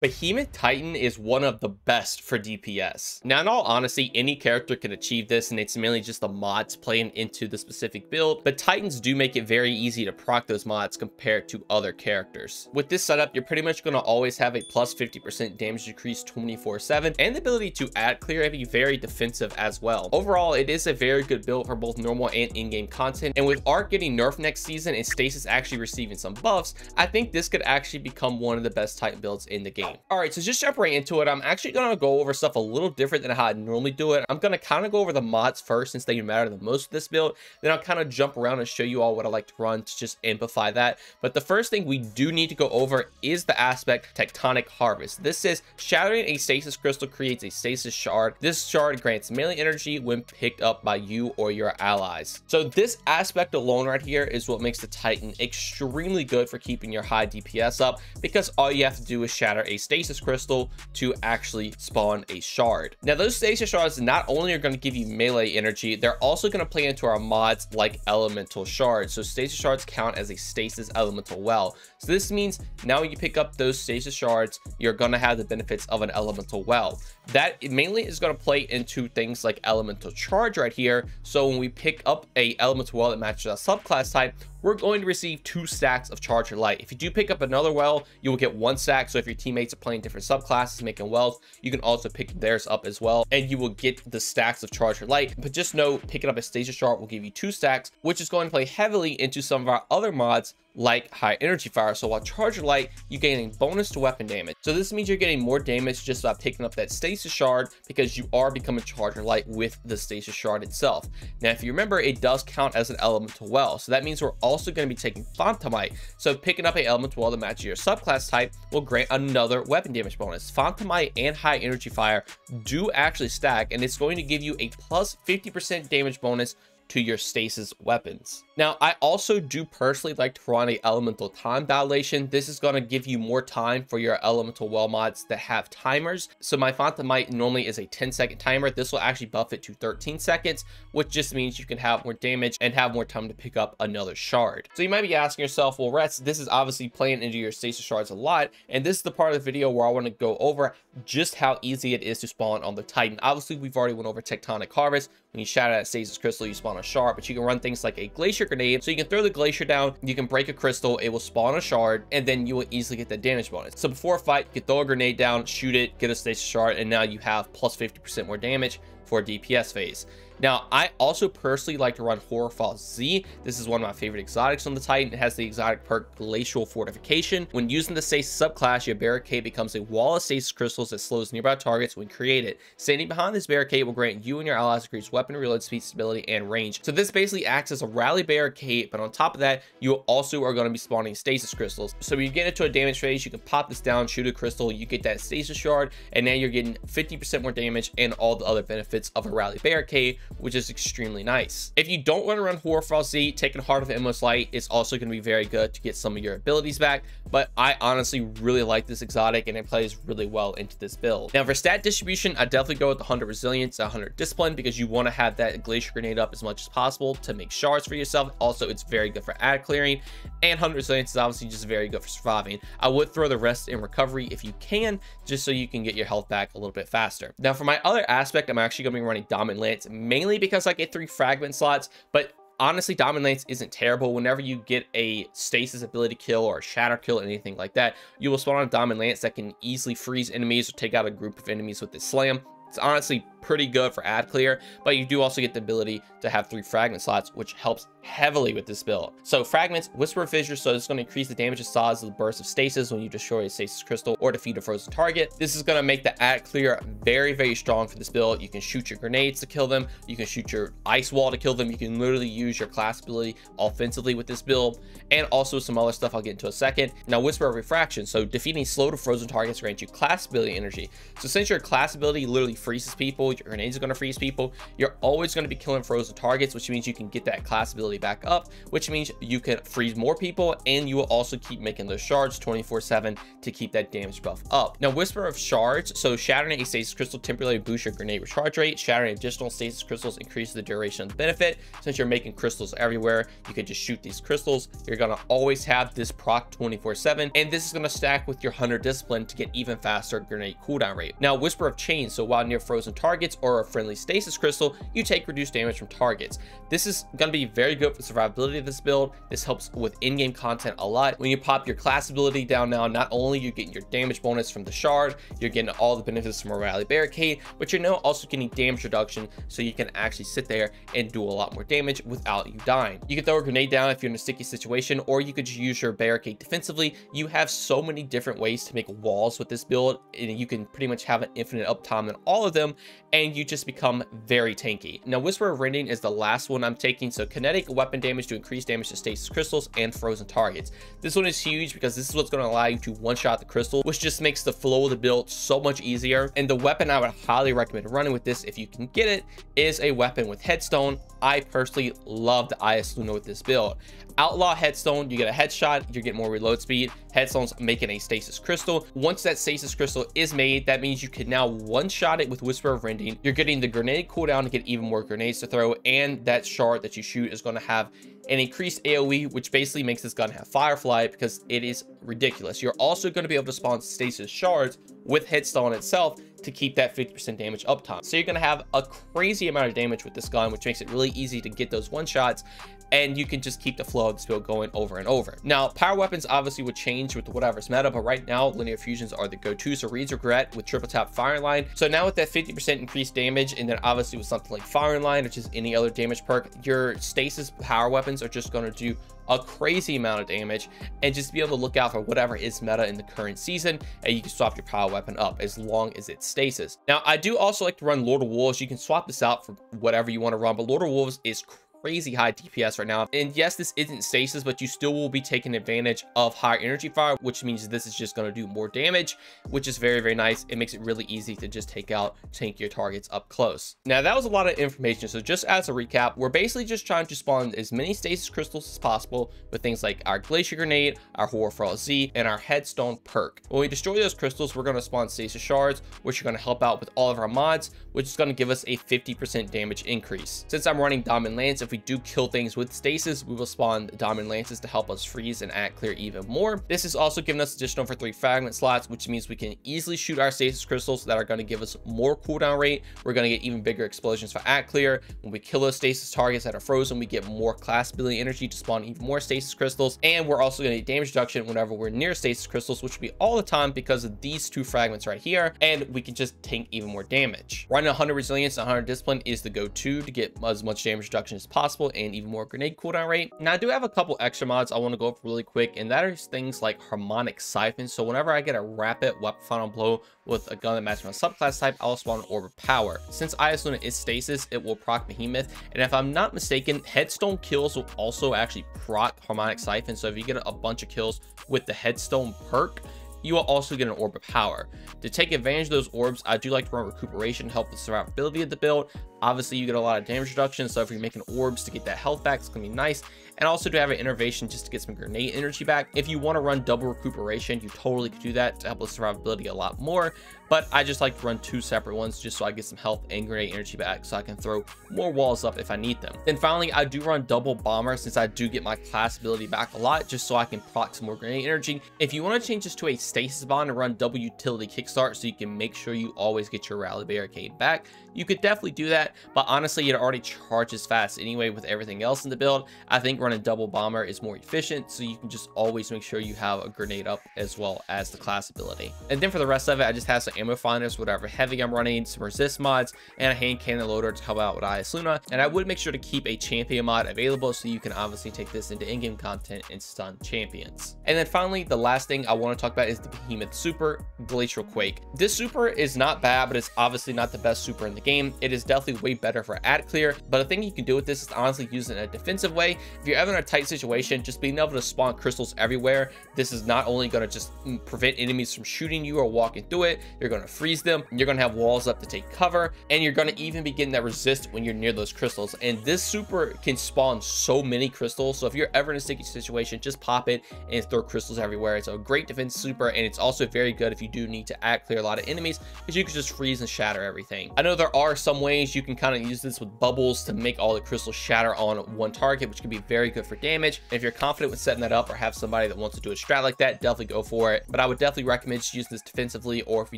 Behemoth Titan is one of the best for DPS. Now, in all honesty, any character can achieve this, and it's mainly just the mods playing into the specific build, but Titans do make it very easy to proc those mods compared to other characters. With this setup, you're pretty much going to always have a plus 50% damage decrease 24/7, and the ability to add clear and be very defensive as well. Overall, it is a very good build for both normal and in-game content, and with Arc getting nerfed next season and Stasis actually receiving some buffs, I think this could actually become one of the best Titan builds in the game. All right, so just jump right into it. I'm actually going to go over stuff a little different than how I normally do it. I'm going to kind of go over the mods first since they matter the most with this build. Then I'll kind of jump around and show you all what I like to run to just amplify that. But the first thing we do need to go over is the aspect Tectonic Harvest. This is shattering a stasis crystal creates a stasis shard. This shard grants melee energy when picked up by you or your allies. So this aspect alone right here is what makes the Titan extremely good for keeping your high DPS up, because all you have to do is shatter a stasis crystal to actually spawn a shard. Now, those stasis shards not only are going to give you melee energy, they're also going to play into our mods like elemental shards. So stasis shards count as a stasis elemental well. So this means now when you pick up those stasis shards, you're going to have the benefits of an elemental well. That mainly is going to play into things like elemental charge right here. So when we pick up a elemental well that matches a subclass type, we're going to receive 2 stacks of Charger Light. If you do pick up another well, you will get 1 stack. So if your teammates are playing different subclasses making wells, you can also pick theirs up as well, and you will get the stacks of Charger Light. But just know, picking up a Stasis Shard will give you 2 stacks, which is going to play heavily into some of our other mods like High Energy Fire. So while Charger Light, you gain a bonus to weapon damage. So this means you're getting more damage just by picking up that Stasis Shard, because you are becoming Charger Light with the Stasis Shard itself. Now, if you remember, it does count as an elemental well. So that means we're also going to be taking Phantomite. So picking up an elemental well that matches your subclass type will grant another weapon damage bonus. Phantomite and High Energy Fire do actually stack, and it's going to give you a plus 50% damage bonus to your stasis weapons. Now, I also do personally like to run a elemental time dilation. This is going to give you more time for your elemental well mods that have timers. So my Phantomite normally is a 10-second timer. This will actually buff it to 13 seconds, which just means you can have more damage and have more time to pick up another shard. So you might be asking yourself, well, Rets, this is obviously playing into your stasis shards a lot, and this is the part of the video where I want to go over just how easy it is to spawn on the Titan. Obviously, we've already went over Tectonic Harvest. When you shatter that stasis crystal, you spawn a shard, but you can run things like a glacier grenade. So you can throw the glacier down, you can break a crystal, it will spawn a shard, and then you will easily get that damage bonus. So before a fight, you can throw a grenade down, shoot it, get a stasis shard, and now you have plus 50% more damage for DPS phase. Now, I also personally like to run hoarfrost-z. This is one of my favorite exotics on the Titan. It has the exotic perk Glacial Fortification. When using the Stasis subclass, your barricade becomes a wall of stasis crystals that slows nearby targets when created. Standing behind this barricade will grant you and your allies increased weapon reload speed, stability, and range. So this basically acts as a rally barricade, but on top of that, you also are going to be spawning stasis crystals. So when you get into a damage phase, you can pop this down, shoot a crystal, you get that stasis shard, and now you're getting 50% more damage and all the other benefits of a rally barricade, which is extremely nice. If you don't want to run hoarfrost-z, taking Heart of Endless Light is also going to be very good to get some of your abilities back, but I honestly really like this exotic and it plays really well into this build. Now, for stat distribution, I definitely go with 100 resilience, 100 discipline, because you want to have that glacier grenade up as much as possible to make shards for yourself. Also, it's very good for ad clearing, and 100 resilience is obviously just very good for surviving. I would throw the rest in recovery if you can, just so you can get your health back a little bit faster. Now, for my other aspect, I'm actually going to be running Dominant Lance, mainly because I get 3 fragment slots, but honestly, Dominant Lance isn't terrible. Whenever you get a stasis ability kill or a shatter kill, anything like that, you will spawn on a Dominant Lance that can easily freeze enemies or take out a group of enemies with this slam. It's honestly pretty good for ad clear, but you do also get the ability to have 3 fragment slots, which helps heavily with this build. So fragments, Whisper Fissure, so it's going to increase the damage of size of the burst of stasis when you destroy a stasis crystal or defeat a frozen target. This is going to make the ad clear very, very strong for this build. You can shoot your grenades to kill them, you can shoot your ice wall to kill them, you can literally use your class ability offensively with this build, and also some other stuff I'll get into a second. Now, Whisper of Refraction, so defeating slow to frozen targets grants you class ability energy. So since your class ability literally freezes people, your grenades are going to freeze people. You're always going to be killing frozen targets, which means you can get that class ability back up, which means you can freeze more people, and you will also keep making those shards 24/7 to keep that damage buff up. Now, Whisper of Shards, so shattering a stasis crystal temporarily boosts your grenade recharge rate. Shattering additional stasis crystals increases the duration of the benefit. Since you're making crystals everywhere, you can just shoot these crystals. You're going to always have this proc 24/7, and this is going to stack with your Hunter Discipline to get even faster grenade cooldown rate. Now, Whisper of Chains, so while near frozen targets or a friendly stasis crystal, you take reduced damage from targets. This is going to be very good for survivability of this build. This helps with in-game content a lot. When you pop your class ability down now, not only are you getting your damage bonus from the shard, you're getting all the benefits from a rally barricade, but you're now also getting damage reduction, so you can actually sit there and do a lot more damage without you dying. You can throw a grenade down if you're in a sticky situation, or you could just use your barricade defensively. You have so many different ways to make walls with this build, and you can pretty much have an infinite uptime in all of them, and you just become very tanky. Now, Whisper of Rending is the last one I'm taking. So kinetic weapon damage to increase damage to stasis crystals and frozen targets. This one is huge because this is what's going to allow you to one-shot the crystal, which just makes the flow of the build so much easier. And the weapon I would highly recommend running with this, if you can get it, is a weapon with headstone. I personally love the IS Luna with this build. Outlaw headstone, you get a headshot, you get more reload speed. Headstone's making a stasis crystal. Once that stasis crystal is made, that means you can now one-shot it with Whisper of Rending. You're getting the grenade cooldown to get even more grenades to throw, and that shard that you shoot is going to have an increased AoE, which basically makes this gun have Firefly because it is ridiculous. You're also going to be able to spawn stasis shards with headstone itself to keep that 50% damage uptime. So you're going to have a crazy amount of damage with this gun, which makes it really easy to get those one-shots, and you can just keep the flow of this build going over and over. Now, power weapons obviously would change with whatever's meta, but right now linear fusions are the go-to. So Reed's Regret with triple tap firing line. So now with that 50% increased damage, and then obviously with something like firing line, which is any other damage perk, your stasis power weapons are just going to do a crazy amount of damage, and just be able to look out for whatever is meta in the current season, and you can swap your power weapon up as long as it's stasis. Now, I do also like to run Lord of Wolves. You can swap this out for whatever you want to run, but Lord of Wolves is crazy high DPS right now. And yes, this isn't stasis, but you still will be taking advantage of higher energy fire, which means this is just going to do more damage, which is very, very nice. It makes it really easy to just take out tankier targets up close. Now, that was a lot of information. So just as a recap, we're basically just trying to spawn as many stasis crystals as possible with things like our Glacier Grenade, our hoarfrost-z, and our Headstone perk. When we destroy those crystals, we're going to spawn stasis shards, which are going to help out with all of our mods, which is going to give us a 50% damage increase. Since I'm running Diamond Lance, if we do kill things with stasis, we will spawn Diamond Lances to help us freeze and act clear even more. This is also giving us additional for 3 fragment slots, which means we can easily shoot our stasis crystals that are going to give us more cooldown rate. We're going to get even bigger explosions for act clear. When we kill those stasis targets that are frozen, we get more class ability energy to spawn even more stasis crystals, and we're also going to get damage reduction whenever we're near stasis crystals, which will be all the time because of these 2 fragments right here, and we can just tank even more damage. Running 100 resilience and 100 discipline is the go-to to get as much damage reduction as possible and even more grenade cooldown rate. Now, I do have a couple extra mods I want to go over really quick, and that is things like harmonic siphon. So whenever I get a rapid weapon final blow with a gun that matches my subclass type, I'll spawn an orb of power. Since IS Luna is stasis, it will proc Behemoth, and if I'm not mistaken, headstone kills will also actually proc harmonic siphon. So if you get a bunch of kills with the headstone perk, you will also get an orb of power. To take advantage of those orbs, I do like to run recuperation to help the survivability of the build. Obviously, you get a lot of damage reduction, so if you're making orbs to get that health back, it's gonna be nice. And also to have an innervation just to get some grenade energy back. If you want to run double recuperation, you totally could do that to help with survivability a lot more, but I just like to run 2 separate ones just so I get some health and grenade energy back, so I can throw more walls up if I need them. Then finally, I do run double bomber since I do get my class ability back a lot, just so I can proc some more grenade energy. If you want to change this to a stasis bond and run double utility kickstart so you can make sure you always get your rally barricade back, you could definitely do that, but honestly, it already charges fast anyway with everything else in the build. I think running double bomber is more efficient, so you can just always make sure you have a grenade up as well as the class ability. And then for the rest of it, I just have some ammo finders, whatever heavy I'm running, some resist mods, and a hand cannon loader to help out with IS Luna. And I would make sure to keep a champion mod available so you can obviously take this into in-game content and stun champions. And then finally, the last thing I want to talk about is the Behemoth Super, Glacial Quake. This super is not bad, but it's obviously not the best super in the game. It is definitely way better for ad clear, but the thing you can do with this is honestly use it in a defensive way. If you're ever in a tight situation, just being able to spawn crystals everywhere, this is not only going to just prevent enemies from shooting you or walking through it, you're going to freeze them, you're going to have walls up to take cover, and you're going to even be getting that resist when you're near those crystals. And this super can spawn so many crystals, so if you're ever in a sticky situation, just pop it and throw crystals everywhere. It's a great defense super, and it's also very good if you do need to clear a lot of enemies, because you can just freeze and shatter everything. I know there are some ways you can kind of use this with bubbles to make all the crystals shatter on one target, which can be very good for damage. And if you're confident with setting that up or have somebody that wants to do a strat like that, definitely go for it. But I would definitely recommend just using this defensively, or if you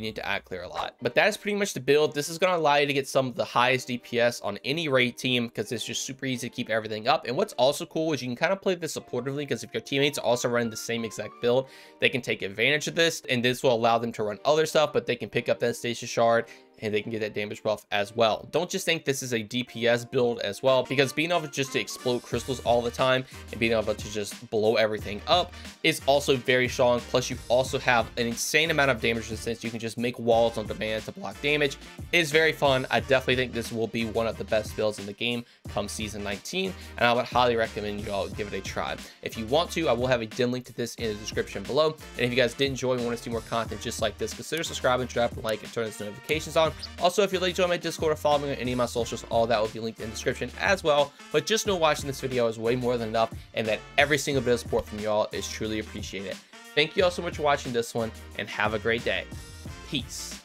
need to clear a lot. But that is pretty much the build. This is going to allow you to get some of the highest DPS on any raid team, because it's just super easy to keep everything up. And what's also cool is you can kind of play this supportively, because if your teammates are also running the same exact build, they can take advantage of this, and this will allow them to run other stuff, but they can pick up that Stasis shard and they can get that damage buff as well. Don't just think this is a DPS build as well, because being able just to explode crystals all the time and being able to just blow everything up is also very strong. Plus you also have an insane amount of damage resistance. You can just make walls on demand to block damage. It's very fun. I definitely think this will be one of the best builds in the game come season 19, and I would highly recommend you all give it a try. If you want to, I will have a dim link to this in the description below. And if you guys did enjoy and want to see more content just like this, consider subscribing, drop a like, and turn those notifications on. Also, if you'd like to join my Discord or follow me on any of my socials, all that will be linked in the description as well. But just know watching this video is way more than enough, and that every single bit of support from y'all is truly appreciated. Thank you all so much for watching this one, and have a great day. Peace.